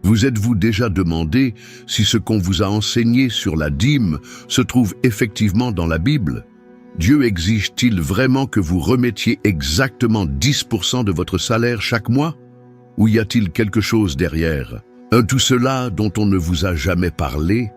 Vous êtes-vous déjà demandé si ce qu'on vous a enseigné sur la dîme se trouve effectivement dans la Bible? Dieu exige-t-il vraiment que vous remettiez exactement 10% de votre salaire chaque mois? Ou y a-t-il quelque chose derrière? Tout cela dont on ne vous a jamais parlé?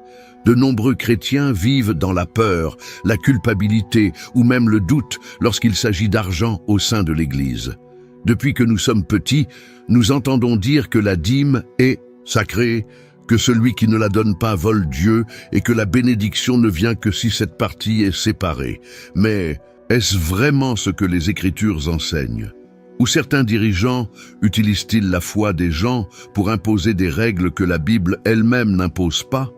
De nombreux chrétiens vivent dans la peur, la culpabilité ou même le doute lorsqu'il s'agit d'argent au sein de l'Église. Depuis que nous sommes petits, nous entendons dire que la dîme est sacrée, que celui qui ne la donne pas vole Dieu et que la bénédiction ne vient que si cette partie est séparée. Mais est-ce vraiment ce que les Écritures enseignent? Ou certains dirigeants utilisent-ils la foi des gens pour imposer des règles que la Bible elle-même n'impose pas?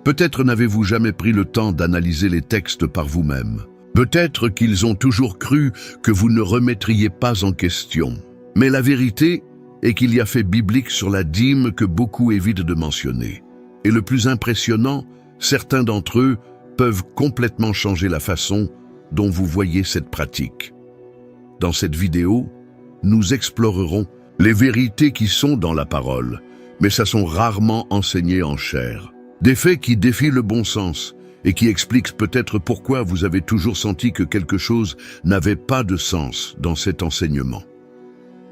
Peut-être n'avez-vous jamais pris le temps d'analyser les textes par vous-même. Peut-être qu'ils ont toujours cru que vous ne remettriez pas en question. Mais la vérité est qu'il y a fait biblique sur la dîme que beaucoup évitent de mentionner. Et le plus impressionnant, certains d'entre eux peuvent complètement changer la façon dont vous voyez cette pratique. Dans cette vidéo, nous explorerons les vérités qui sont dans la parole, mais ça sont rarement enseignées en chair. Des faits qui défient le bon sens et qui expliquent peut-être pourquoi vous avez toujours senti que quelque chose n'avait pas de sens dans cet enseignement.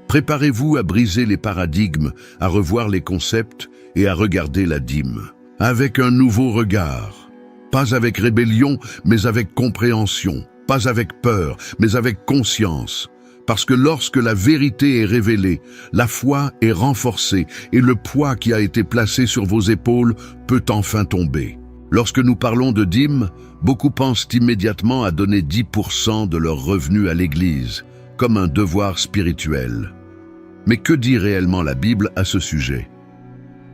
Préparez-vous à briser les paradigmes, à revoir les concepts et à regarder la dîme avec un nouveau regard. Pas avec rébellion, mais avec compréhension. Pas avec peur, mais avec conscience. Parce que lorsque la vérité est révélée, la foi est renforcée et le poids qui a été placé sur vos épaules peut enfin tomber. Lorsque nous parlons de dîme, beaucoup pensent immédiatement à donner 10% de leurs revenus à l'Église, comme un devoir spirituel. Mais que dit réellement la Bible à ce sujet?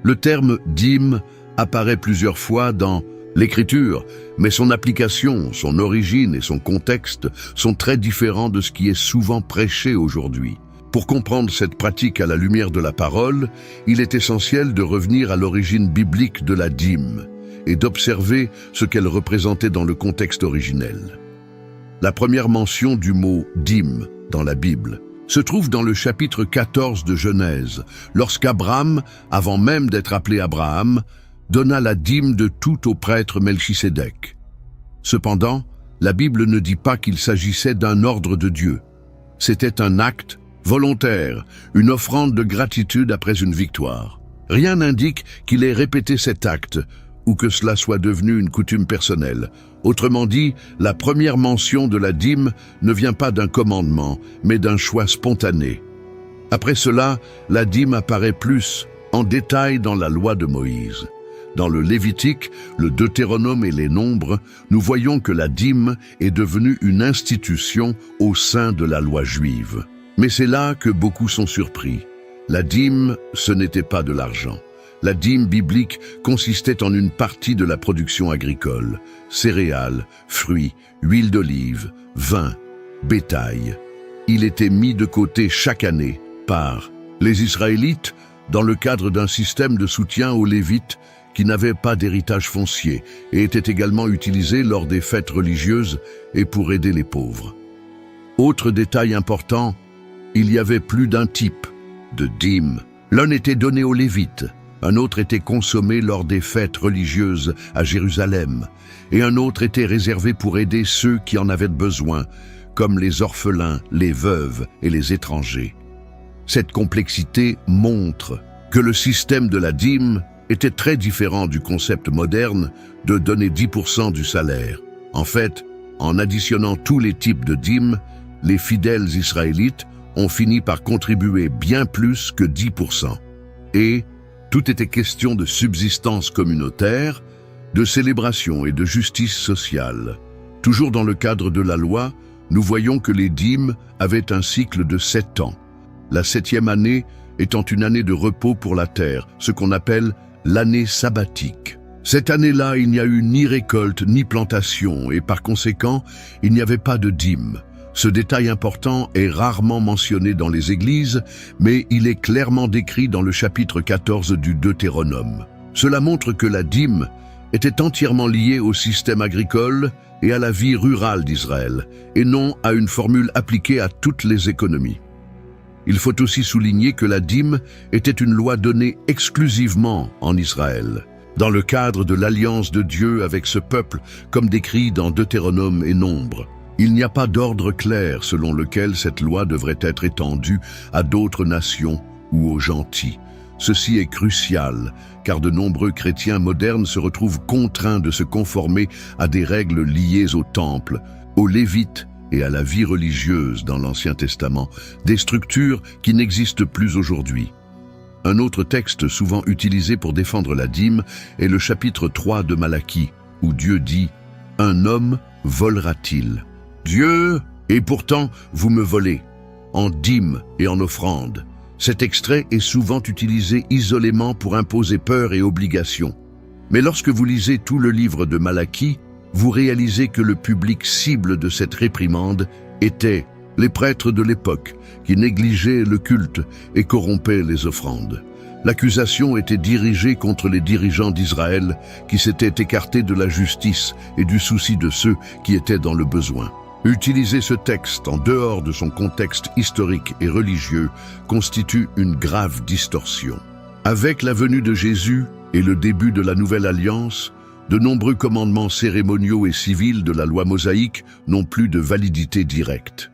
Le terme dîme apparaît plusieurs fois dans l'Écriture, mais son application, son origine et son contexte sont très différents de ce qui est souvent prêché aujourd'hui. Pour comprendre cette pratique à la lumière de la parole, il est essentiel de revenir à l'origine biblique de la dîme et d'observer ce qu'elle représentait dans le contexte originel. La première mention du mot « dîme » dans la Bible se trouve dans le chapitre 14 de Genèse, lorsqu'Abraham, avant même d'être appelé Abraham, donna la dîme de tout au prêtre Melchisédek. Cependant, la Bible ne dit pas qu'il s'agissait d'un ordre de Dieu. C'était un acte volontaire, une offrande de gratitude après une victoire. Rien n'indique qu'il ait répété cet acte ou que cela soit devenu une coutume personnelle. Autrement dit, la première mention de la dîme ne vient pas d'un commandement, mais d'un choix spontané. Après cela, la dîme apparaît plus en détail dans la loi de Moïse. Dans le Lévitique, le Deutéronome et les Nombres, nous voyons que la dîme est devenue une institution au sein de la loi juive. Mais c'est là que beaucoup sont surpris. La dîme, ce n'était pas de l'argent. La dîme biblique consistait en une partie de la production agricole, céréales, fruits, huile d'olive, vin, bétail. Il était mis de côté chaque année par les Israélites dans le cadre d'un système de soutien aux Lévites qui n'avaient pas d'héritage foncier et était également utilisé lors des fêtes religieuses et pour aider les pauvres. Autre détail important, il y avait plus d'un type de dîme. L'un était donné aux Lévites, un autre était consommé lors des fêtes religieuses à Jérusalem, et un autre était réservé pour aider ceux qui en avaient besoin, comme les orphelins, les veuves et les étrangers. Cette complexité montre que le système de la dîme était très différent du concept moderne de donner 10% du salaire. En fait, en additionnant tous les types de dîmes, les fidèles israélites ont fini par contribuer bien plus que 10%. Et tout était question de subsistance communautaire, de célébration et de justice sociale. Toujours dans le cadre de la loi, nous voyons que les dîmes avaient un cycle de 7 ans. La 7e année étant une année de repos pour la terre, ce qu'on appelle l'année sabbatique. Cette année-là, il n'y a eu ni récolte ni plantation et par conséquent, il n'y avait pas de dîme. Ce détail important est rarement mentionné dans les églises, mais il est clairement décrit dans le chapitre 14 du Deutéronome. Cela montre que la dîme était entièrement liée au système agricole et à la vie rurale d'Israël, et non à une formule appliquée à toutes les économies. Il faut aussi souligner que la dîme était une loi donnée exclusivement en Israël, dans le cadre de l'alliance de Dieu avec ce peuple, comme décrit dans Deutéronome et Nombre. Il n'y a pas d'ordre clair selon lequel cette loi devrait être étendue à d'autres nations ou aux gentils. Ceci est crucial, car de nombreux chrétiens modernes se retrouvent contraints de se conformer à des règles liées au temple, aux Lévites et à la vie religieuse dans l'Ancien Testament, des structures qui n'existent plus aujourd'hui. Un autre texte souvent utilisé pour défendre la dîme est le chapitre 3 de Malachie, où Dieu dit « Un homme volera-t-il ? Dieu, et pourtant vous me volez, en dîme et en offrande. » Cet extrait est souvent utilisé isolément pour imposer peur et obligation. Mais lorsque vous lisez tout le livre de Malachie, vous réalisez que le public cible de cette réprimande était les prêtres de l'époque qui négligeaient le culte et corrompaient les offrandes. L'accusation était dirigée contre les dirigeants d'Israël qui s'étaient écartés de la justice et du souci de ceux qui étaient dans le besoin. Utiliser ce texte en dehors de son contexte historique et religieux constitue une grave distorsion. Avec la venue de Jésus et le début de la Nouvelle Alliance, de nombreux commandements cérémoniaux et civils de la loi mosaïque n'ont plus de validité directe.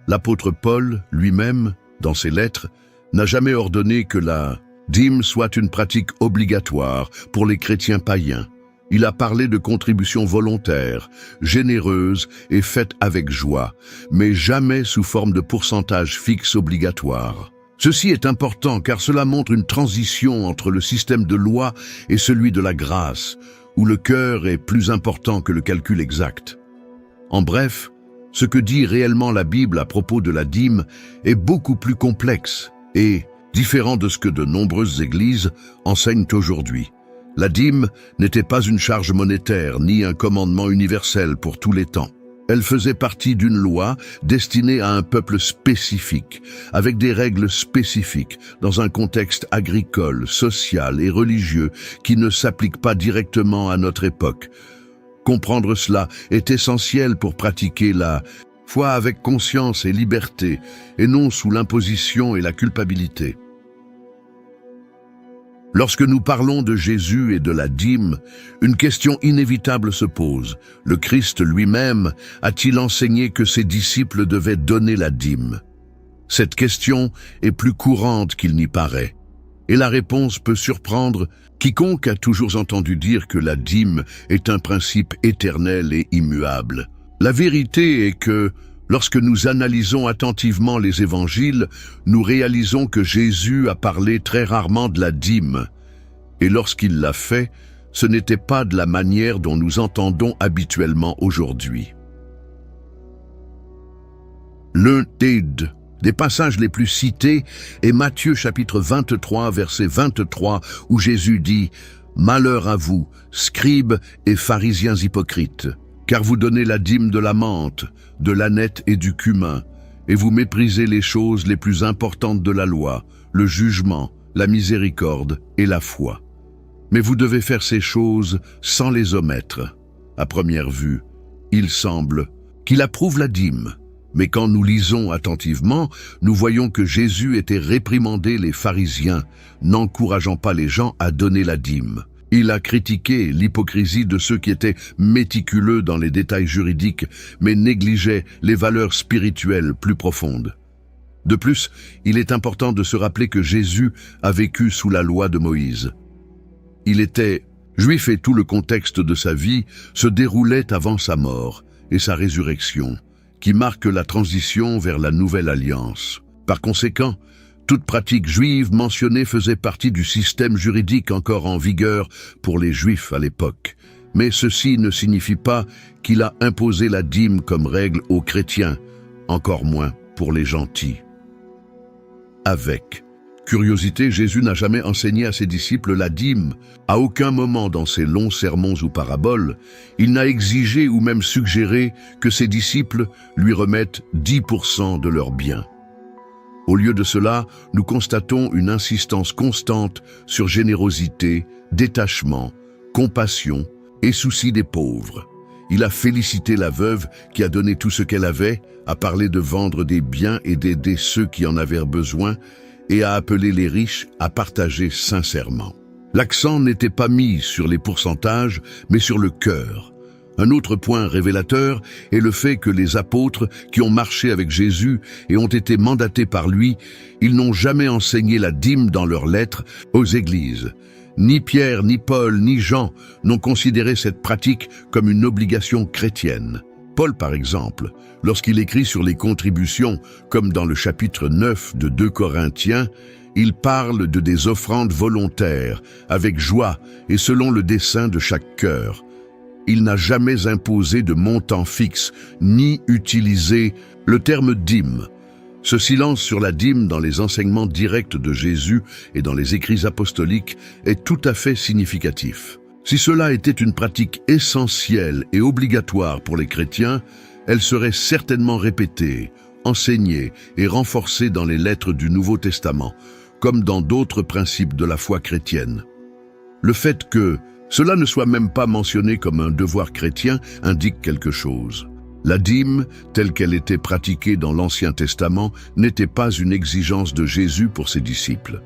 L'apôtre Paul, lui-même, dans ses lettres, n'a jamais ordonné que la dîme soit une pratique obligatoire pour les chrétiens païens. Il a parlé de contributions volontaires, généreuses et faites avec joie, mais jamais sous forme de pourcentage fixe obligatoire. Ceci est important car cela montre une transition entre le système de loi et celui de la grâce, où le cœur est plus important que le calcul exact. En bref, ce que dit réellement la Bible à propos de la dîme est beaucoup plus complexe et différent de ce que de nombreuses églises enseignent aujourd'hui. La dîme n'était pas une charge monétaire ni un commandement universel pour tous les temps. Elle faisait partie d'une loi destinée à un peuple spécifique, avec des règles spécifiques, dans un contexte agricole, social et religieux qui ne s'applique pas directement à notre époque. Comprendre cela est essentiel pour pratiquer la foi avec conscience et liberté, et non sous l'imposition et la culpabilité. Lorsque nous parlons de Jésus et de la dîme, une question inévitable se pose. Le Christ lui-même a-t-il enseigné que ses disciples devaient donner la dîme? Cette question est plus courante qu'il n'y paraît. Et la réponse peut surprendre quiconque a toujours entendu dire que la dîme est un principe éternel et immuable. La vérité est que, lorsque nous analysons attentivement les évangiles, nous réalisons que Jésus a parlé très rarement de la dîme. Et lorsqu'il l'a fait, ce n'était pas de la manière dont nous entendons habituellement aujourd'hui. L'un des passages les plus cités est Matthieu chapitre 23, verset 23, où Jésus dit « Malheur à vous, scribes et pharisiens hypocrites, car vous donnez la dîme de la menthe, de l'ânette et du cumin, et vous méprisez les choses les plus importantes de la loi, le jugement, la miséricorde et la foi. Mais vous devez faire ces choses sans les omettre. À première vue, il semble qu'il approuve la dîme. Mais quand nous lisons attentivement, nous voyons que Jésus était réprimandé les pharisiens, n'encourageant pas les gens à donner la dîme. Il a critiqué l'hypocrisie de ceux qui étaient méticuleux dans les détails juridiques, mais négligeaient les valeurs spirituelles plus profondes. De plus, il est important de se rappeler que Jésus a vécu sous la loi de Moïse. Il était juif et tout le contexte de sa vie se déroulait avant sa mort et sa résurrection, qui marque la transition vers la nouvelle alliance. Par conséquent, toute pratique juive mentionnée faisait partie du système juridique encore en vigueur pour les Juifs à l'époque. Mais ceci ne signifie pas qu'il a imposé la dîme comme règle aux chrétiens, encore moins pour les gentils. Avec curiosité, Jésus n'a jamais enseigné à ses disciples la dîme. À aucun moment dans ses longs sermons ou paraboles, il n'a exigé ou même suggéré que ses disciples lui remettent 10% de leurs biens. Au lieu de cela, nous constatons une insistance constante sur générosité, détachement, compassion et souci des pauvres. Il a félicité la veuve qui a donné tout ce qu'elle avait, a parlé de vendre des biens et d'aider ceux qui en avaient besoin, et a appelé les riches à partager sincèrement. L'accent n'était pas mis sur les pourcentages, mais sur le cœur. Un autre point révélateur est le fait que les apôtres qui ont marché avec Jésus et ont été mandatés par lui, ils n'ont jamais enseigné la dîme dans leurs lettres aux églises. Ni Pierre, ni Paul, ni Jean n'ont considéré cette pratique comme une obligation chrétienne. Paul, par exemple, lorsqu'il écrit sur les contributions, comme dans le chapitre 9 de 2 Corinthiens, il parle de des offrandes volontaires, avec joie et selon le dessein de chaque cœur. Il n'a jamais imposé de montant fixe, ni utilisé le terme dîme. Ce silence sur la dîme dans les enseignements directs de Jésus et dans les écrits apostoliques est tout à fait significatif. Si cela était une pratique essentielle et obligatoire pour les chrétiens, elle serait certainement répétée, enseignée et renforcée dans les lettres du Nouveau Testament, comme dans d'autres principes de la foi chrétienne. Le fait que cela ne soit même pas mentionné comme un devoir chrétien indique quelque chose. La dîme, telle qu'elle était pratiquée dans l'Ancien Testament, n'était pas une exigence de Jésus pour ses disciples.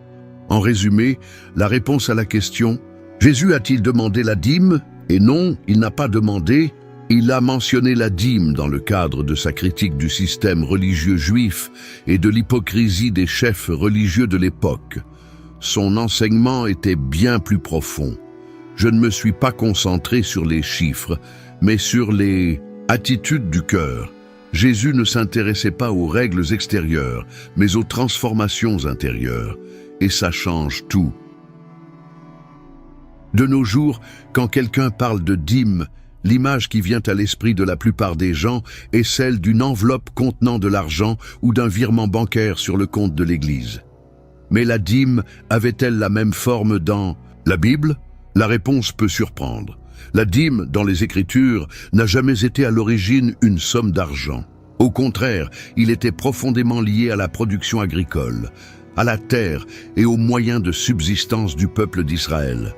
En résumé, la réponse à la question « Jésus a-t-il demandé la dîme ?» Et non, il n'a pas demandé. Il a mentionné la dîme dans le cadre de sa critique du système religieux juif et de l'hypocrisie des chefs religieux de l'époque. Son enseignement était bien plus profond. Je ne me suis pas concentré sur les chiffres, mais sur les attitudes du cœur. Jésus ne s'intéressait pas aux règles extérieures, mais aux transformations intérieures. Et ça change tout. De nos jours, quand quelqu'un parle de dîme, l'image qui vient à l'esprit de la plupart des gens est celle d'une enveloppe contenant de l'argent ou d'un virement bancaire sur le compte de l'Église. Mais la dîme avait-elle la même forme dans la Bible ? La réponse peut surprendre. La dîme, dans les Écritures, n'a jamais été à l'origine une somme d'argent. Au contraire, il était profondément lié à la production agricole, à la terre et aux moyens de subsistance du peuple d'Israël.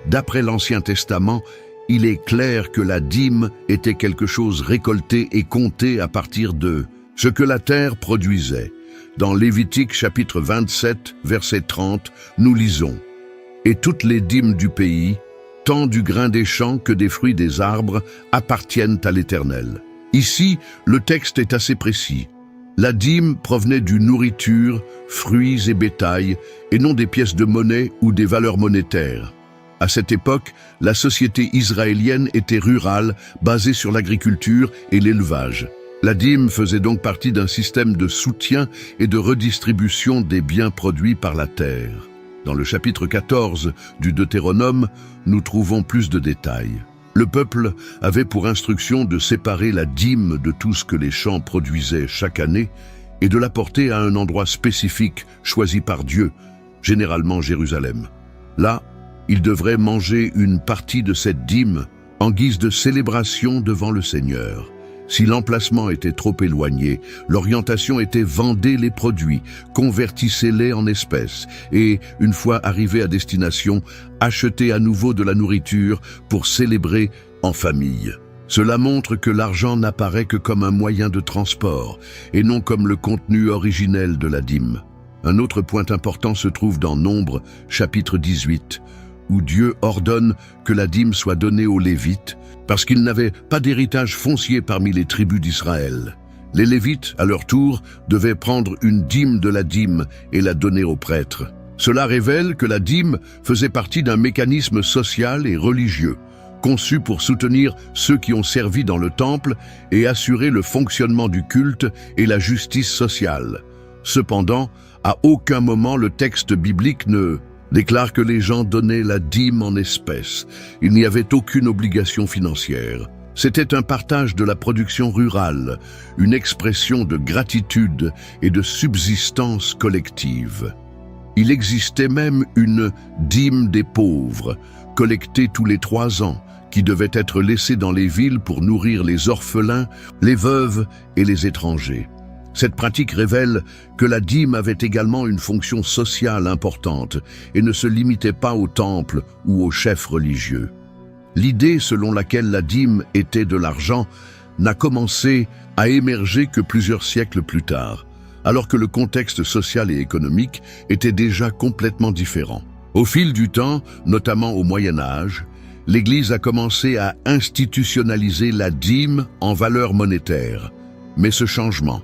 D'après l'Ancien Testament, il est clair que la dîme était quelque chose récolté et compté à partir de ce que la terre produisait. Dans Lévitique chapitre 27, verset 30, nous lisons « Et toutes les dîmes du pays, tant du grain des champs que des fruits des arbres, appartiennent à l'Éternel. » Ici, le texte est assez précis. La dîme provenait d'une nourriture, fruits et bétail, et non des pièces de monnaie ou des valeurs monétaires. À cette époque, la société israélienne était rurale, basée sur l'agriculture et l'élevage. La dîme faisait donc partie d'un système de soutien et de redistribution des biens produits par la terre. Dans le chapitre 14 du Deutéronome, nous trouvons plus de détails. Le peuple avait pour instruction de séparer la dîme de tout ce que les champs produisaient chaque année et de l'apporter à un endroit spécifique choisi par Dieu, généralement Jérusalem. Là, ils devraient manger une partie de cette dîme en guise de célébration devant le Seigneur. Si l'emplacement était trop éloigné, l'orientation était vendez les produits, convertissez-les en espèces et, une fois arrivés à destination, achetez à nouveau de la nourriture pour célébrer en famille. Cela montre que l'argent n'apparaît que comme un moyen de transport et non comme le contenu originel de la dîme. Un autre point important se trouve dans Nombre, chapitre 18, où Dieu ordonne que la dîme soit donnée aux Lévites, parce qu'ils n'avaient pas d'héritage foncier parmi les tribus d'Israël. Les Lévites, à leur tour, devaient prendre une dîme de la dîme et la donner aux prêtres. Cela révèle que la dîme faisait partie d'un mécanisme social et religieux, conçu pour soutenir ceux qui ont servi dans le temple et assurer le fonctionnement du culte et la justice sociale. Cependant, à aucun moment le texte biblique ne déclare que les gens donnaient la dîme en espèces. Il n'y avait aucune obligation financière. C'était un partage de la production rurale, une expression de gratitude et de subsistance collective. Il existait même une dîme des pauvres, collectée tous les 3 ans, qui devait être laissée dans les villes pour nourrir les orphelins, les veuves et les étrangers. Cette pratique révèle que la dîme avait également une fonction sociale importante et ne se limitait pas au temple ou aux chefs religieux. L'idée selon laquelle la dîme était de l'argent n'a commencé à émerger que plusieurs siècles plus tard, alors que le contexte social et économique était déjà complètement différent. Au fil du temps, notamment au Moyen Âge, l'Église a commencé à institutionnaliser la dîme en valeur monétaire. Mais ce changement,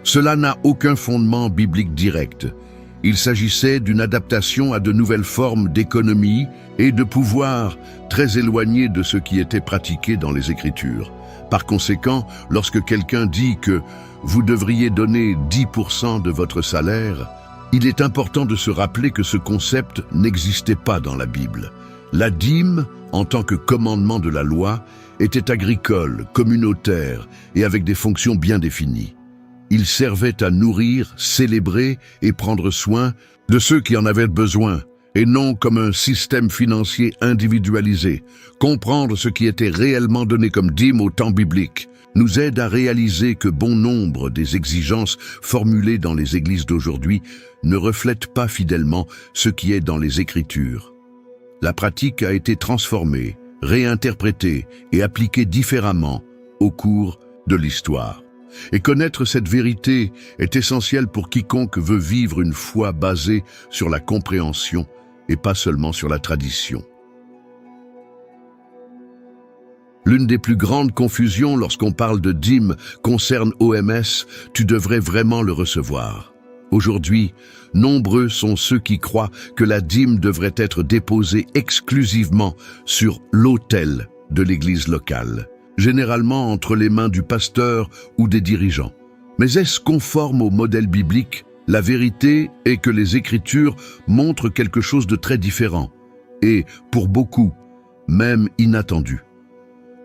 cela n'a aucun fondement biblique direct. Il s'agissait d'une adaptation à de nouvelles formes d'économie et de pouvoir très éloignées de ce qui était pratiqué dans les Écritures. Par conséquent, lorsque quelqu'un dit que vous devriez donner 10% de votre salaire, il est important de se rappeler que ce concept n'existait pas dans la Bible. La dîme, en tant que commandement de la loi, était agricole, communautaire et avec des fonctions bien définies. Il servait à nourrir, célébrer et prendre soin de ceux qui en avaient besoin, et non comme un système financier individualisé. Comprendre ce qui était réellement donné comme dîme au temps biblique nous aide à réaliser que bon nombre des exigences formulées dans les églises d'aujourd'hui ne reflètent pas fidèlement ce qui est dans les Écritures. La pratique a été transformée, réinterprétée et appliquée différemment au cours de l'histoire. Et connaître cette vérité est essentiel pour quiconque veut vivre une foi basée sur la compréhension et pas seulement sur la tradition. L'une des plus grandes confusions lorsqu'on parle de dîme concerne OMS, tu devrais vraiment le recevoir. Aujourd'hui, nombreux sont ceux qui croient que la dîme devrait être déposée exclusivement sur l'autel de l'église locale, généralement entre les mains du pasteur ou des dirigeants. Mais est-ce conforme au modèle biblique? La vérité est que les Écritures montrent quelque chose de très différent, et, pour beaucoup, même inattendu.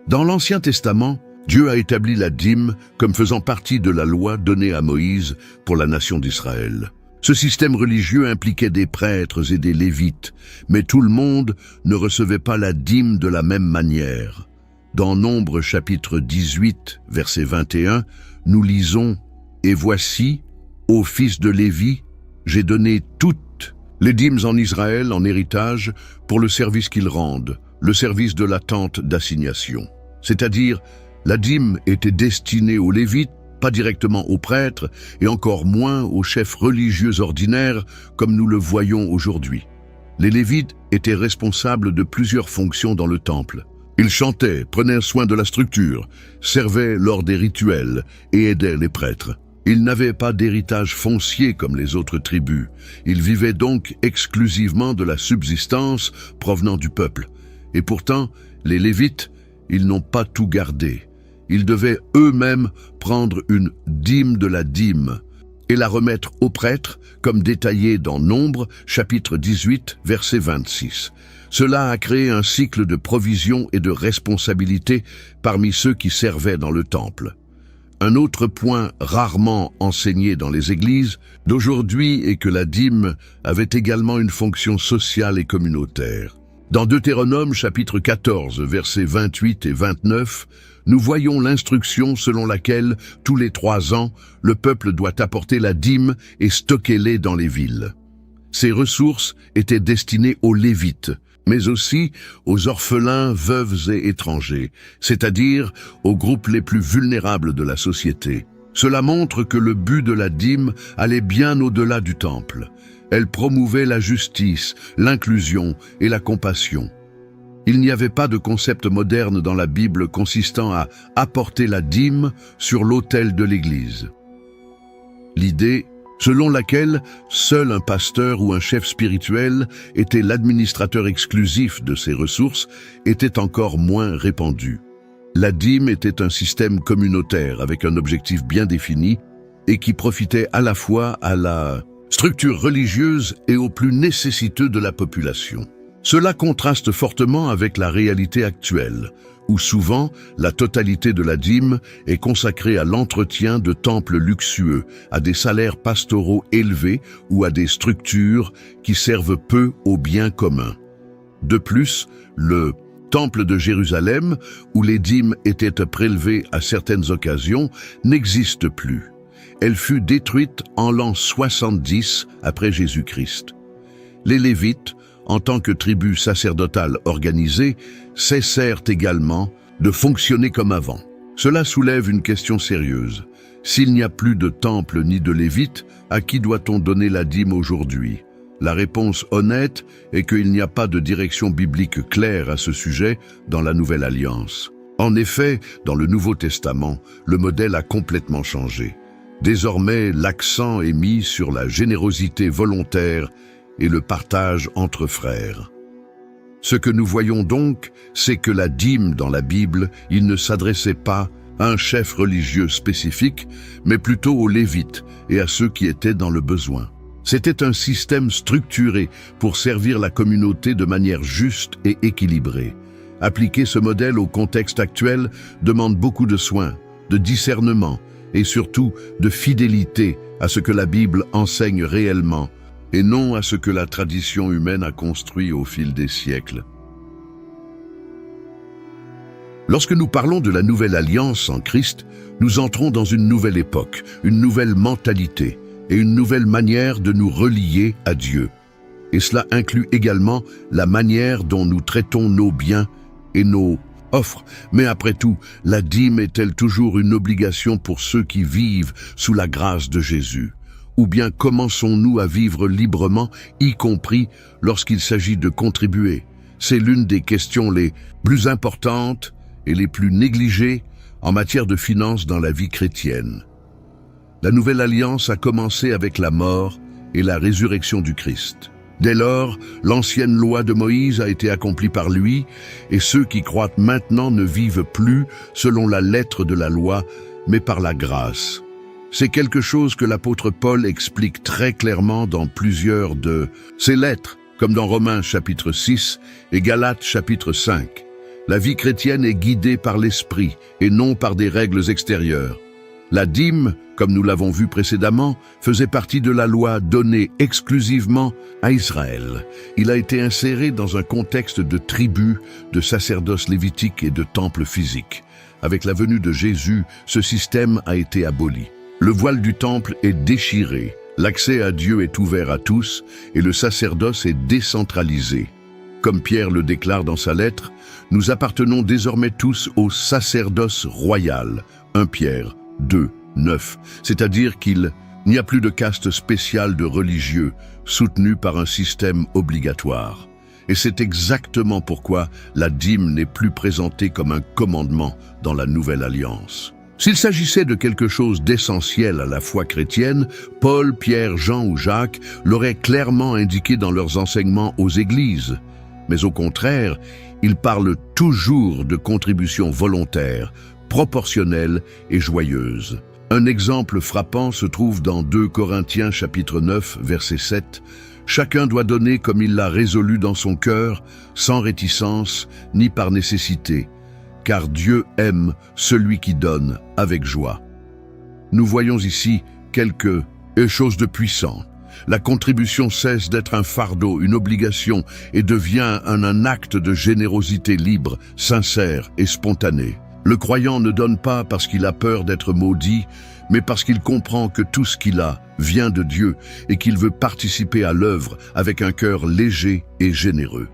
Dans l'Ancien Testament, Dieu a établi la dîme comme faisant partie de la loi donnée à Moïse pour la nation d'Israël. Ce système religieux impliquait des prêtres et des lévites, mais tout le monde ne recevait pas la dîme de la même manière. Dans Nombre chapitre 18, verset 21, nous lisons « Et voici, aux fils de Lévi, j'ai donné toutes les dîmes en Israël en héritage pour le service qu'ils rendent, le service de la tente d'assignation. » C'est-à-dire, la dîme était destinée aux Lévites, pas directement aux prêtres, et encore moins aux chefs religieux ordinaires, comme nous le voyons aujourd'hui. Les Lévites étaient responsables de plusieurs fonctions dans le temple. Ils chantaient, prenaient soin de la structure, servaient lors des rituels et aidaient les prêtres. Ils n'avaient pas d'héritage foncier comme les autres tribus. Ils vivaient donc exclusivement de la subsistance provenant du peuple. Et pourtant, les Lévites, ils n'ont pas tout gardé. Ils devaient eux-mêmes prendre une dîme de la dîme et la remettre aux prêtres, comme détaillé dans Nombre, chapitre 18, verset 26. Cela a créé un cycle de provision et de responsabilité parmi ceux qui servaient dans le temple. Un autre point rarement enseigné dans les églises d'aujourd'hui est que la dîme avait également une fonction sociale et communautaire. Dans Deutéronome chapitre 14, versets 28 et 29, nous voyons l'instruction selon laquelle, tous les 3 ans, le peuple doit apporter la dîme et stocker-les dans les villes. Ces ressources étaient destinées aux Lévites, mais aussi aux orphelins, veuves et étrangers, c'est-à-dire aux groupes les plus vulnérables de la société. Cela montre que le but de la dîme allait bien au-delà du temple. Elle promouvait la justice, l'inclusion et la compassion. Il n'y avait pas de concept moderne dans la Bible consistant à apporter la dîme sur l'autel de l'Église. L'idée selon laquelle seul un pasteur ou un chef spirituel était l'administrateur exclusif de ces ressources était encore moins répandue. La dîme était un système communautaire avec un objectif bien défini et qui profitait à la fois à la structure religieuse et aux plus nécessiteux de la population. Cela contraste fortement avec la réalité actuelle, où souvent la totalité de la dîme est consacrée à l'entretien de temples luxueux, à des salaires pastoraux élevés ou à des structures qui servent peu au bien commun. De plus, le temple de Jérusalem, où les dîmes étaient prélevées à certaines occasions, n'existe plus. Elle fut détruite en l'an 70 après Jésus-Christ. Les Lévites, en tant que tribu sacerdotale organisée, cessèrent également de fonctionner comme avant. Cela soulève une question sérieuse. S'il n'y a plus de temple ni de lévites, à qui doit-on donner la dîme aujourd'hui? La réponse honnête est qu'il n'y a pas de direction biblique claire à ce sujet dans la Nouvelle Alliance. En effet, dans le Nouveau Testament, le modèle a complètement changé. Désormais, l'accent est mis sur la générosité volontaire et le partage entre frères. Ce que nous voyons donc, c'est que la dîme dans la Bible, il ne s'adressait pas à un chef religieux spécifique, mais plutôt aux Lévites et à ceux qui étaient dans le besoin. C'était un système structuré pour servir la communauté de manière juste et équilibrée. Appliquer ce modèle au contexte actuel demande beaucoup de soins, de discernement et surtout de fidélité à ce que la Bible enseigne réellement et non à ce que la tradition humaine a construit au fil des siècles. Lorsque nous parlons de la nouvelle alliance en Christ, nous entrons dans une nouvelle époque, une nouvelle mentalité et une nouvelle manière de nous relier à Dieu. Et cela inclut également la manière dont nous traitons nos biens et nos offres. Mais après tout, la dîme est-elle toujours une obligation pour ceux qui vivent sous la grâce de Jésus? Ou bien commençons-nous à vivre librement, y compris lorsqu'il s'agit de contribuer? C'est l'une des questions les plus importantes et les plus négligées en matière de finances dans la vie chrétienne. La nouvelle alliance a commencé avec la mort et la résurrection du Christ. Dès lors, l'ancienne loi de Moïse a été accomplie par lui, et ceux qui croient maintenant ne vivent plus selon la lettre de la loi, mais par la grâce. C'est quelque chose que l'apôtre Paul explique très clairement dans plusieurs de ses lettres, comme dans Romains chapitre 6 et Galates chapitre 5. La vie chrétienne est guidée par l'esprit et non par des règles extérieures. La dîme, comme nous l'avons vu précédemment, faisait partie de la loi donnée exclusivement à Israël. Il a été inséré dans un contexte de tribus, de sacerdoce lévitique et de temple physique. Avec la venue de Jésus, ce système a été aboli. Le voile du temple est déchiré, l'accès à Dieu est ouvert à tous et le sacerdoce est décentralisé. Comme Pierre le déclare dans sa lettre, nous appartenons désormais tous au sacerdoce royal. 1 Pierre 2, 9, c'est-à-dire qu'il n'y a plus de caste spéciale de religieux soutenue par un système obligatoire. Et c'est exactement pourquoi la dîme n'est plus présentée comme un commandement dans la Nouvelle Alliance. S'il s'agissait de quelque chose d'essentiel à la foi chrétienne, Paul, Pierre, Jean ou Jacques l'auraient clairement indiqué dans leurs enseignements aux églises. Mais au contraire, ils parlent toujours de contributions volontaires, proportionnelle et joyeuse. Un exemple frappant se trouve dans 2 Corinthiens chapitre 9 verset 7. Chacun doit donner comme il l'a résolu dans son cœur, sans réticence ni par nécessité, car Dieu aime celui qui donne avec joie. Nous voyons ici quelque chose de puissant. La contribution cesse d'être un fardeau, une obligation, et devient un acte de générosité libre, sincère et spontané. Le croyant ne donne pas parce qu'il a peur d'être maudit, mais parce qu'il comprend que tout ce qu'il a vient de Dieu et qu'il veut participer à l'œuvre avec un cœur léger et généreux.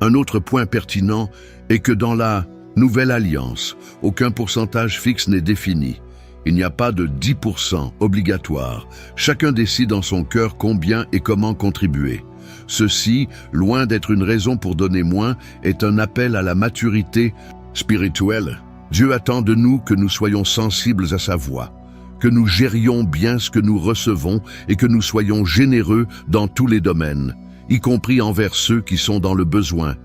Un autre point pertinent est que dans la Nouvelle Alliance, aucun pourcentage fixe n'est défini. Il n'y a pas de 10% obligatoire. Chacun décide en son cœur combien et comment contribuer. Ceci, loin d'être une raison pour donner moins, est un appel à la maturité spirituelle. Dieu attend de nous que nous soyons sensibles à sa voix, que nous gérions bien ce que nous recevons et que nous soyons généreux dans tous les domaines, y compris envers ceux qui sont dans le besoin,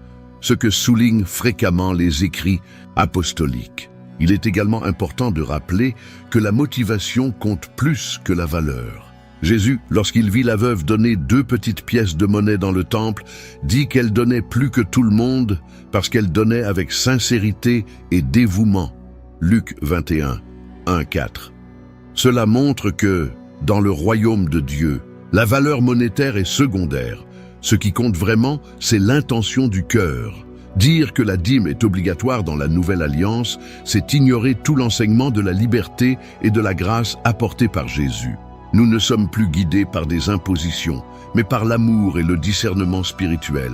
ce que soulignent fréquemment les écrits apostoliques. Il est également important de rappeler que la motivation compte plus que la valeur. Jésus, lorsqu'il vit la veuve donner 2 petites pièces de monnaie dans le temple, dit qu'elle donnait plus que tout le monde parce qu'elle donnait avec sincérité et dévouement. Luc 21, 1-4. Cela montre que, dans le royaume de Dieu, la valeur monétaire est secondaire. Ce qui compte vraiment, c'est l'intention du cœur. Dire que la dîme est obligatoire dans la Nouvelle Alliance, c'est ignorer tout l'enseignement de la liberté et de la grâce apportée par Jésus. Nous ne sommes plus guidés par des impositions, mais par l'amour et le discernement spirituel.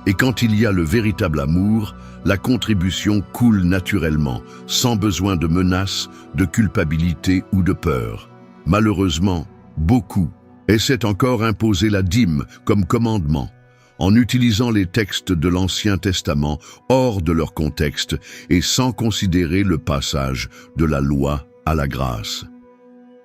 Et quand il y a le véritable amour, la contribution coule naturellement, sans besoin de menaces, de culpabilité ou de peur. Malheureusement, beaucoup essaient encore imposer la dîme comme commandement, en utilisant les textes de l'Ancien Testament hors de leur contexte et sans considérer le passage de la loi à la grâce.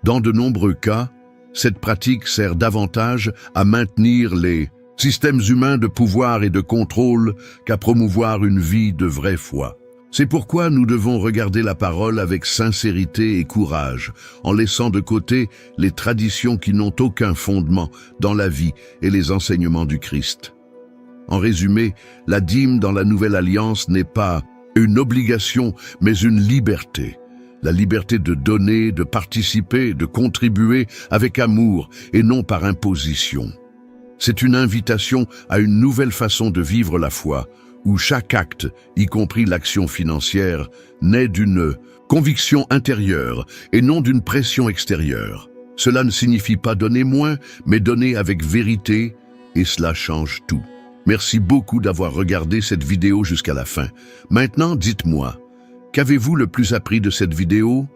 Dans de nombreux cas, cette pratique sert davantage à maintenir les systèmes humains de pouvoir et de contrôle qu'à promouvoir une vie de vraie foi. C'est pourquoi nous devons regarder la parole avec sincérité et courage, en laissant de côté les traditions qui n'ont aucun fondement dans la vie et les enseignements du Christ. En résumé, la dîme dans la Nouvelle Alliance n'est pas une obligation, mais une liberté. La liberté de donner, de participer, de contribuer avec amour et non par imposition. C'est une invitation à une nouvelle façon de vivre la foi, où chaque acte, y compris l'action financière, naît d'une conviction intérieure et non d'une pression extérieure. Cela ne signifie pas donner moins, mais donner avec vérité, et cela change tout. Merci beaucoup d'avoir regardé cette vidéo jusqu'à la fin. Maintenant, dites-moi, qu'avez-vous le plus appris de cette vidéo?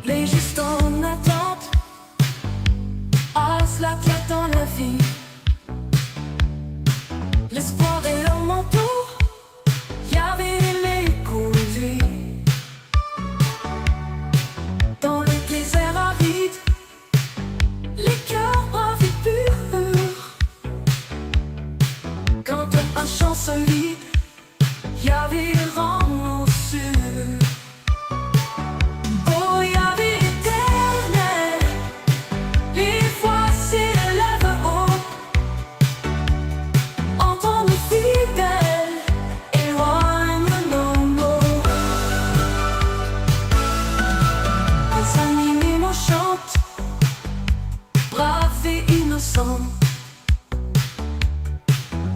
Les justes en attente, cela qu'il y a dans la vie. L'espoir est leur manteau, y avait les conduits. Dans les déserts arides, les cœurs braves et purs. Quand un champ solide, y avait le rang sûr.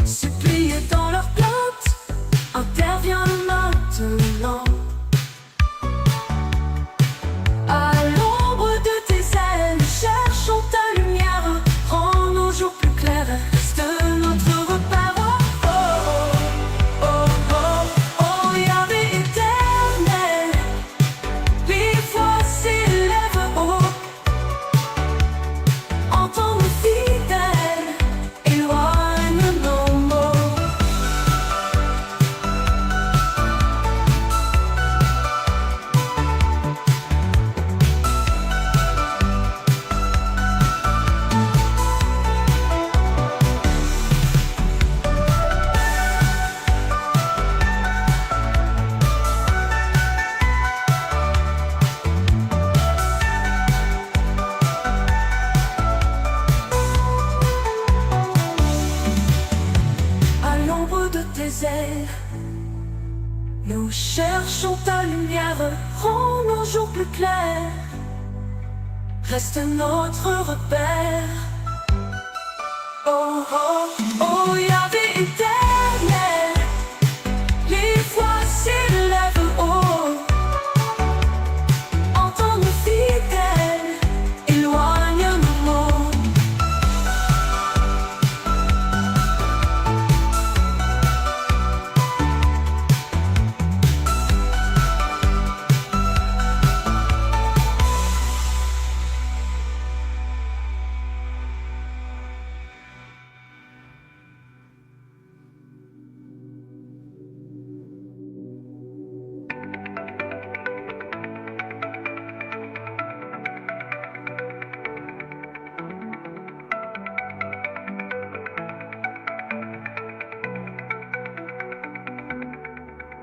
Suppliés dans leurs plaintes, intervient maintenant. À l'ombre de tes ailes, cherchons ta lumière, rends nos jours plus clairs, reste notre repère. Oh, oh, oh, oh, oh, Yahvé éternel, les voix s'élèvent haut, entends nos fidèles, éloigne nos mots. À l'ombre de tes ailes, nous cherchons ta lumière, rends nos jours plus clairs, reste notre repère. Oh, oh, oh, Yahvé éternel.